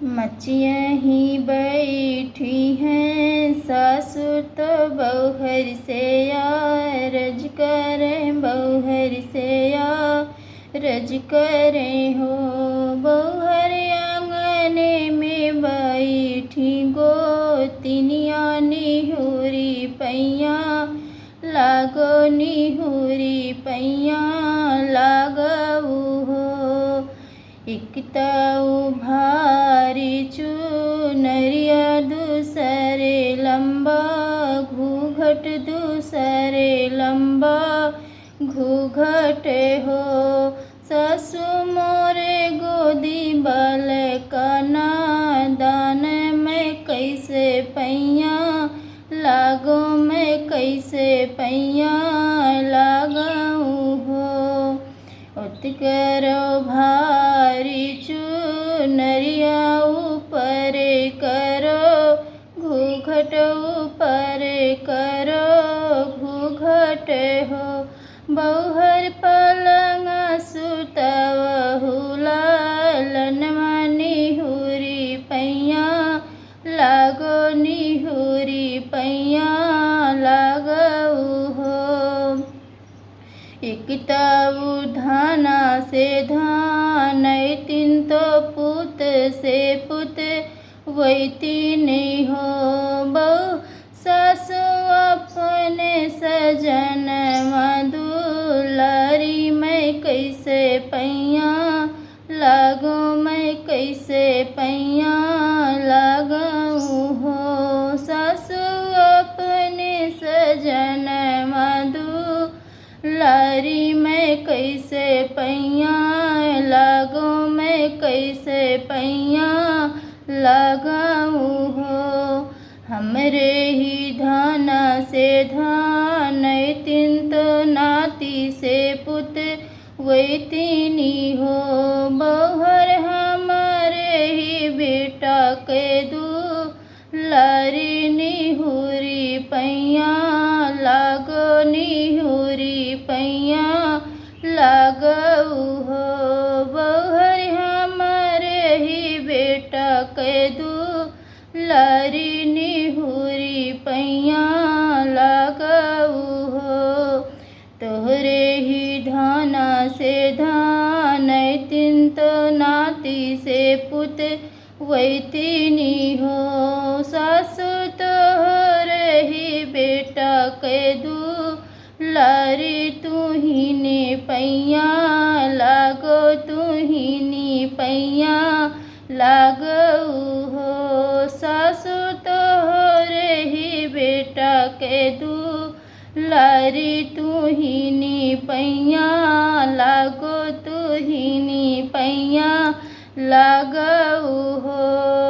मचिया ही बैठी हैं सासु तो बौहर से रज करें बौहर से रज करें हो। बौहर आंगने में बैठी गोतिनिया निहुरी पैया लागो निहुरी पैया लागऊ हो। एकताऊ भारी चुनरिया दूसरे लंबा घूघट दूसरे लंबा घूघट हो। सासु मोरे गोदी बालकाना दान में कैसे पैया लागो मैं कैसे पैया लागऊ हो। उत करो भारी चुनरिया ऊपर करो घूघट ऊपर करो घूघट हो। बौहर पलंग सुतवहु लालनवा निहुरी पैया लागो निहुरी पैया लागऊ हो। एकताऊ धाना से धान तीन तो पुत से पुत वैती नहीं हो। बहु सासु अपने सजन दुलारी मैं कैसे पैया लागो मैं कैसे पैया लागऊ हो। सासु अपने सजन लारी मैं कैसे पैया लागो मैं कैसे पैया लगाऊ हो। हमरे ही धाना से धान तीन तो नाती से पुत वैतीनी हो। बौहर हमारे ही बेटा के लारी निहुरी पैया लागो निहुरी पैया लागऊ हो। बौहर हमारे ही बेटा के लारी निहुरी पैया लागऊ हो। तोहरे ही धाना से धान तीन तो नाती से पुत वैतीनी हो। सासु तोहरे ही बेटा के लारी तू ही ने पैया लागो तू ही ने पैया लागऊ हो। सासु तोहरे ही बेटा के लारी तू ही ने पैया लागो तू ही ने पैया लागऊ हो।